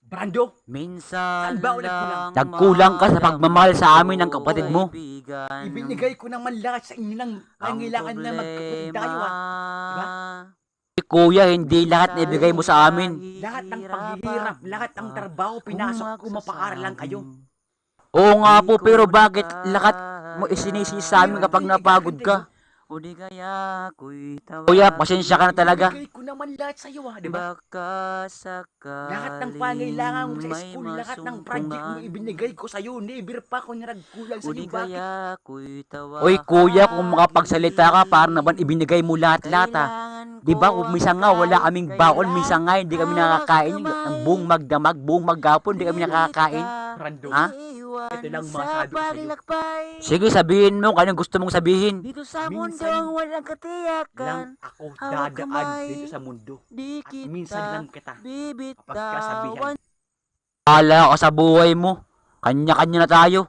Brando, Minsan saan ba ako nagkulang? nagkulang ka sa pagmamahal sa amin ng kapatid mo. Ibinigay ko naman lahat sa inyo ng pangailangan na magkapatid tayo Diba? Kuya, hindi lahat na ibigay mo sa amin. Lahat ng paghihirap, lahat ng trabaho, pinasok ko, mapaaral lang kayo. Oo nga po, pero bakit lahat mo isinisi sa amin kapag napagod ka? Kuya, pasensya ka na talaga. Ibigay ko naman lahat sa iyo diba? Lahat ng pangailangan mo sa school, lahat ng project mo ibinigay ko sa iyo. Never pa ako nagkulang sa iyo. Bakit? Uy kuya, kung makapagsalita ka, para naman ibinigay mo lahat-lahat ha. Diba, minsan nga wala kaming baon, minsan nga hindi kami nakakain. Ang buong magdamag, buong maghapon, hindi kami nakakain. Brando, Ha? ito lang masabi ko sa iyo. Sige, sabihin mo kung anong gusto mong sabihin. Dito sa mundo Minsan ang walang lang katiyakan. ako hawak dadaan kamay, dito sa mundo. Di At minsan lang kita bibitawan. kapag kasabihan. Bahala ka sa buhay mo. Kanya-kanya na tayo.